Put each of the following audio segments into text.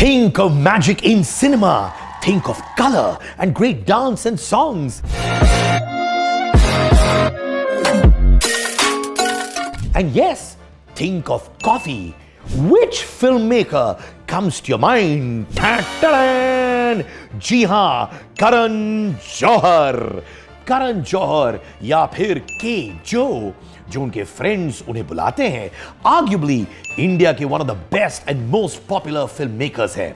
Think of magic in cinema. Think of color and great dance and songs. And yes, think of coffee. Which filmmaker comes to your mind? Ta-ta-dan! जी हां, करण जौहर। करण जौहर या फिर के जो उनके friends उन्हें बुलाते हैं, आर्ग्यूबली इंडिया के one of the best and most popular film makers हैं।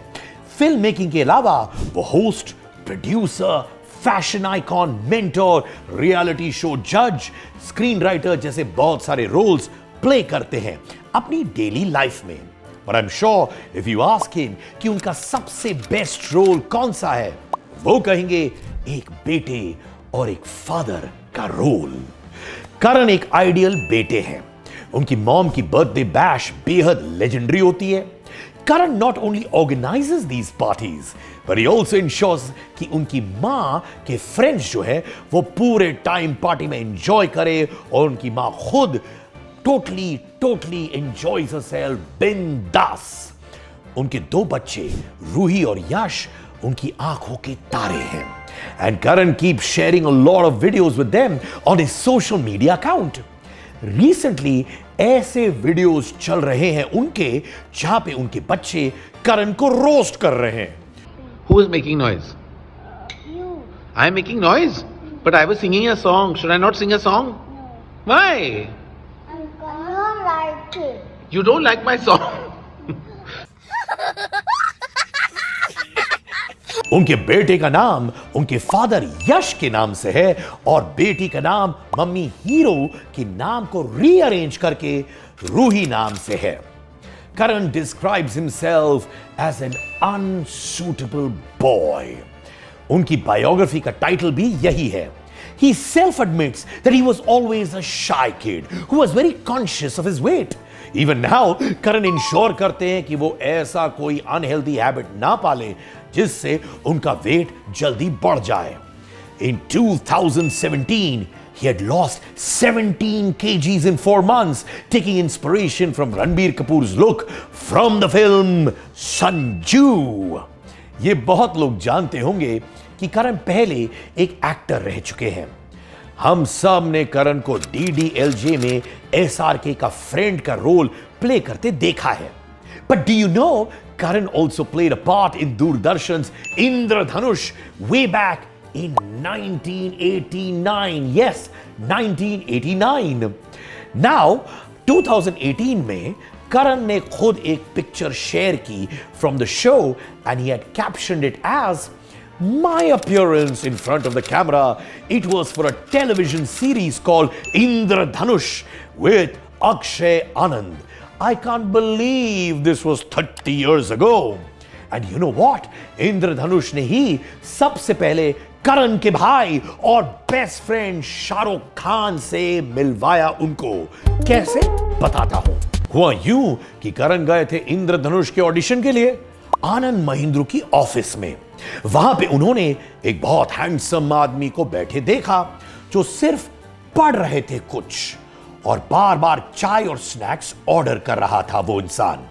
फिल्म मेकिंग के अलावा वो host, producer, fashion icon, mentor, reality show जज, स्क्रीन राइटर जैसे बहुत सारे रोल्स प्ले करते हैं अपनी डेली लाइफ में। But I'm sure if you ask him कि उनका सबसे बेस्ट रोल कौन सा है, वो कहेंगे एक बेटे और एक फादर का रोल। करण एक आइडियल बेटे हैं। उनकी मॉम की बर्थडे बैश बेहद लेजेंडरी होती है। Karan not only organizes these parties but he also ensures कि उनकी मां के फ्रेंड्स जो है वो पूरे टाइम पार्टी में एंजॉय करे और उनकी मां खुद totally enjoys herself बिंदास। उनके 2 बच्चे रूही और यश उनकी आंखों के तारे हैं। And Karan keeps sharing a lot of videos with them on his social media account. Recently ऐसे वीडियोस चल रहे हैं उनके जहां पे उनके बच्चे करण को रोस्ट कर रहे हैं। Who is making noise? You. I am making noise? But I was singing a song. Should I not sing a song? Why? I don't like it. You don't like my song? उनके बेटे का नाम उनके father यश के नाम से है और बेटी का नाम मम्मी हीरो के नाम को रीअरेंज करके रूही नाम से है। Karan describes himself as an unsuitable boy. उनकी बायोग्राफी का टाइटल भी यही है। He self-admits that he was always a shy kid who was very conscious of his weight. Even now, Karan ensure करते हैं कि वो ऐसा कोई अनहेल्दी हैबिट ना पाले जिससे उनका वेट जल्दी बढ़ जाए। In 2017, he had lost 17 kgs in 4 months, taking inspiration from Ranbir Kapoor's look from the film Sanju. ये बहुत लोग जानते होंगे कि करण पहले एक एक्टर रह चुके हैं। हम सब ने करण को DDLJ में SRK का फ्रेंड का रोल प्ले करते देखा है। But do you know Karan also played a part in Doordarshan's Indradhanush way back in 1989. Yes, 1989. Now, 2018 में करण ने खुद एक पिक्चर शेयर की from the show and he had captioned it as my appearance in front of the camera. It was for a television series called Indradhanush with Akshay Anand. I can't believe this was 30 years ago. And you know what? इंद्रधनुष ने ही सबसे पहले करण के भाई और best friend Shahrukh Khan से मिलवाया उनको। कैसे? बताता हूं। हुआ यूं कि करण गए थे इंद्रधनुष के ऑडिशन के लिए आनंद महिंद्रा की ऑफिस में। वहां पे उन्होंने एक बहुत हैंडसम आदमी को बैठे देखा जो सिर्फ पढ़ रहे थे कुछ और बार बार चाय और स्नैक्स ऑर्डर कर रहा था। वो इंसान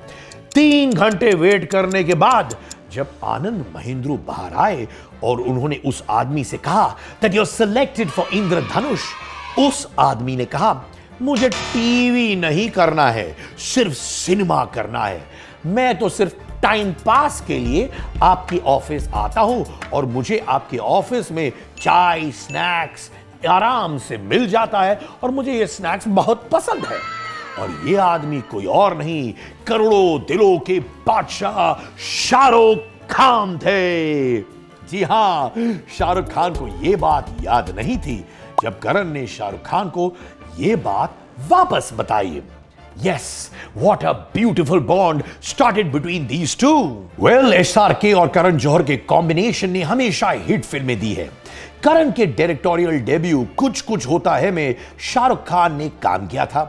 3 घंटे वेट करने के बाद जब आनंद महिंद्रा बाहर आए और उन्होंने उस आदमी से कहा that you're selected for इंद्रधनुष, उस आदमी ने कहा मुझे टीवी नहीं करना है, सिर्फ सिनेमा करना है। मैं तो सिर्फ टाइम पास के लिए आपकी ऑफिस आता हूं और मुझे आपके ऑफिस में चाय स्नैक्स आराम से मिल जाता है और मुझे ये स्नैक्स बहुत पसंद है। और ये आदमी कोई और नहीं, करोड़ों दिलों के बादशाह शाहरुख खान थे। जी हां, शाहरुख खान को ये बात याद नहीं थी जब करण ने शाहरुख खान को ये बात वापस बताई। Yes, what a beautiful bond started between these two. Well, SRK और करण जौहर के कॉम्बिनेशन ने हमेशा हिट फिल्में दी है। करण के डायरेक्टोरियल डेब्यू कुछ कुछ होता है में शाहरुख खान ने काम किया था।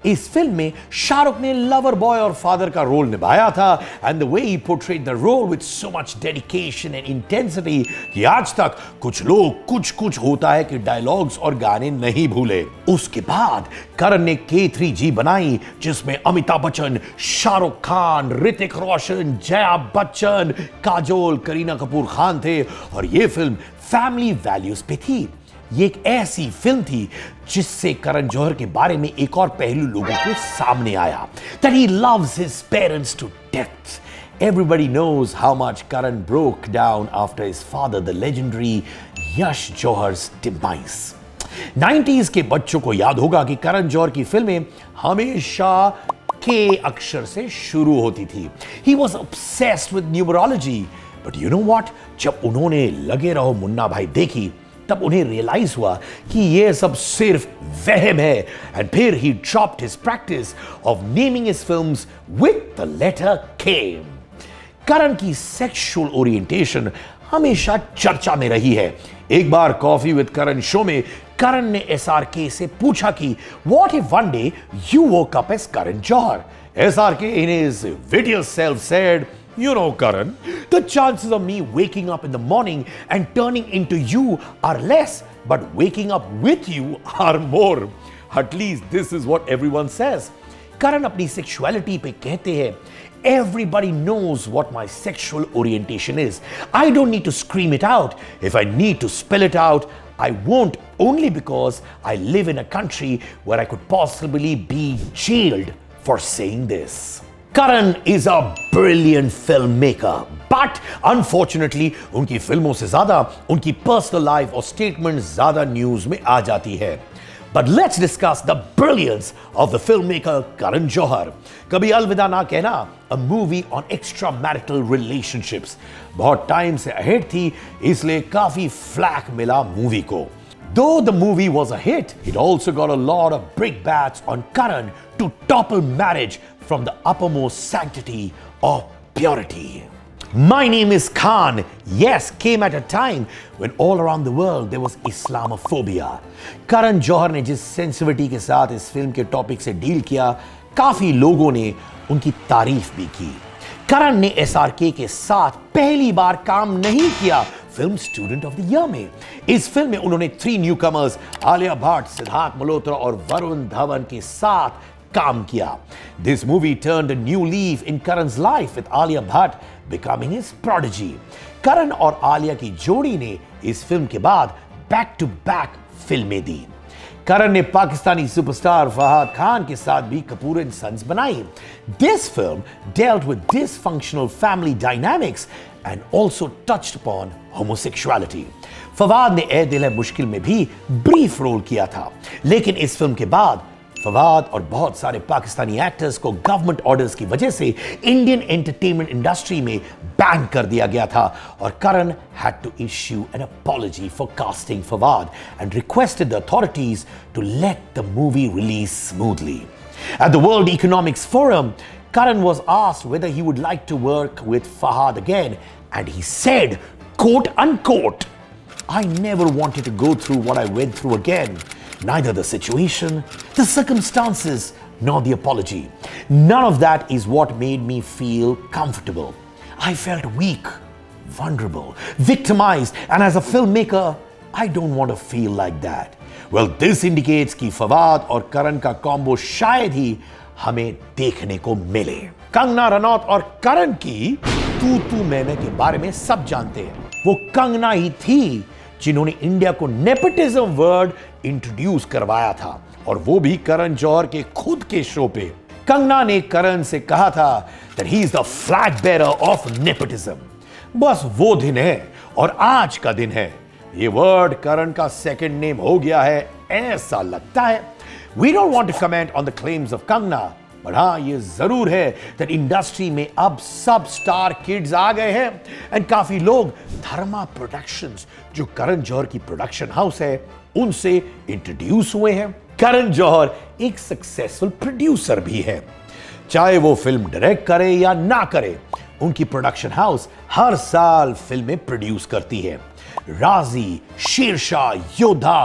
इस फिल्म में शाहरुख ने लवर बॉय और फादर का रोल निभाया था and the way he portrayed the role with so much dedication and intensity कि आज तक कुछ लोग कुछ होता है कि डायलॉग्स और गाने नहीं भूले। उसके बाद करण ने K3G बनाई जिसमें अमिताभ बच्चन, शाहरुख खान, ऋतिक रोशन, जया बच्चन, काजोल, करीना कपूर खान थे और यह फिल्म फैमिली वैल्यूज पे थी। ये एक ऐसी फिल्म थी जिससे करण जौहर के बारे में एक और पहलू लोगों के सामने आया, that he loves his parents to death. Everybody knows how much Karan broke down after his father, the legendary Yash Johhar's demise. 90s के बच्चों को याद होगा कि करण जौहर की फिल्में हमेशा के अक्षर से शुरू होती थी। He was obsessed with numerology. But you know what? जब उन्होंने लगे रहो मुन्ना भाई देखी तब उन्हें रियलाइज हुआ कि यह सब सिर्फ वहम है एंड फिर he dropped his practice of naming his films with the letter K. Karan की सेक्सुअल ओरिएंटेशन हमेशा चर्चा में रही है। एक बार कॉफी विद करण शो में करण ने SRK से पूछा कि what if one day you woke up as Karan Johar? SRK in his wittier self said, "You know, Karan, the chances of me waking up in the morning and turning into you are less, but waking up with you are more. At least this is what everyone says." Karan अपनी sexuality पे कहते हैं, "Everybody knows what my sexual orientation is. I don't need to scream it out. If I need to spell it out, I won't, only because I live in a country where I could possibly be jailed for saying this." Karan is a brilliant filmmaker, but unfortunately उनकी फिल्मों से ज्यादा उनकी personal life और statement ज्यादा news में आ जाती है। But let's discuss the brilliance of the filmmaker Karan Johar. कभी अलविदा ना कहना, a movie on extramarital relationships. बहुत टाइम से अहेड थी, इसलिए काफी फ्लैक मिला मूवी को। Though the movie was a hit, it also got a lot of brickbats on Karan to topple marriage from the uppermost sanctity of purity. My Name is Khan, yes, came at a time when all around the world there was Islamophobia. Karan Johar ने जिस sensitivity के साथ इस film के topic से deal किया, काफी लोगों ने उनकी तारीफ भी की। करण ने SRK के साथ पहली बार काम नहीं किया film student of the year में। इस फिल्म में उन्होंने 3 न्यूकमर्स आलिया भट्ट, सिद्धार्थ मल्होत्रा और वरुण धवन के साथ काम किया। This movie turned a new leaf in Karan's life with Alia Bhatt becoming his prodigy. करण और आलिया की जोड़ी ने इस फिल्म के बाद बैक टू बैक फिल्में दी। करण ने पाकिस्तानी सुपरस्टार फहाद खान के साथ भी कपूर एंड सन्स बनाई। This film dealt with dysfunctional family dynamics and also touched upon homosexuality. Fawad ने ए दिल है मुश्किल में भी ब्रीफ रोल किया था, लेकिन इस फिल्म के बाद फवाद और बहुत सारे पाकिस्तानी एक्टर्स को गवर्नमेंट ऑर्डर्स की वजह से इंडियन एंटरटेनमेंट इंडस्ट्री में बैन कर दिया गया था और करण had to issue an apology for casting Fawad and requested the authorities to let the movie release smoothly. At the World Economics Forum, Karan was asked whether he would like to work with Fahad again, and he said, quote unquote, "I never wanted to go through what I went through again. Neither the situation, the circumstances, nor the apology. None of that is what made me feel comfortable. I felt weak, vulnerable, victimized, and as a filmmaker, I don't want to feel like that." Well, this indicates कि फवाद और करण का combo शायद ही हमें देखने को मिले। कंगना रनौत और करण की तू मैं के बारे में सब जानते हैं। वो कंगना ही थी जिन्होंने इंडिया को नेपोटिज्म वर्ड इंट्रोड्यूस करवाया था, और वो भी करण जौहर के खुद के शो पे। कंगना ने करण से कहा था that he is the flag bearer of nepotism. बस वो दिन है और आज का दिन है। ये वर्ड करण का सेकंड नेम हो गया है, ऐसा लगता है। We don't want to comment on the claims of Kangna, but हाँ ये जरूर है that इंडस्ट्री में अब सब स्टार किड्स आ गए हैं एंड काफी लोग धर्मा प्रोडक्शंस, जो करण जौहर की प्रोडक्शन हाउस है, उनसे इंट्रोड्यूस हुए हैं। करण जौहर एक सक्सेसफुल प्रोड्यूसर भी है। चाहे वो फिल्म डायरेक्ट करे या ना करे, उनकी प्रोडक्शन हाउस हर साल फिल्में प्रोड्यूस करती है। राजी, शेरशाह, योद्धा,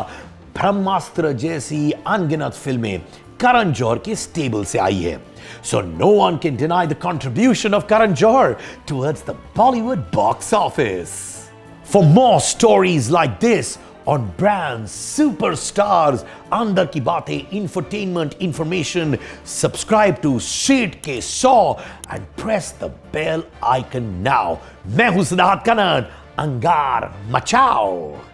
ब्रह्मास्त्र जैसी अनगिनत फिल्में करण जौहर के स्टेबल से आई है. So no one can deny the contribution of Karan Johar towards the Bollywood box office. For more stories like this on brands, superstars, Andar Ki Baatein, infotainment information, subscribe to Street Ke 100 and press the bell icon now. मैं हूं सिद्धार्थ कनन, अंगार मचाओ.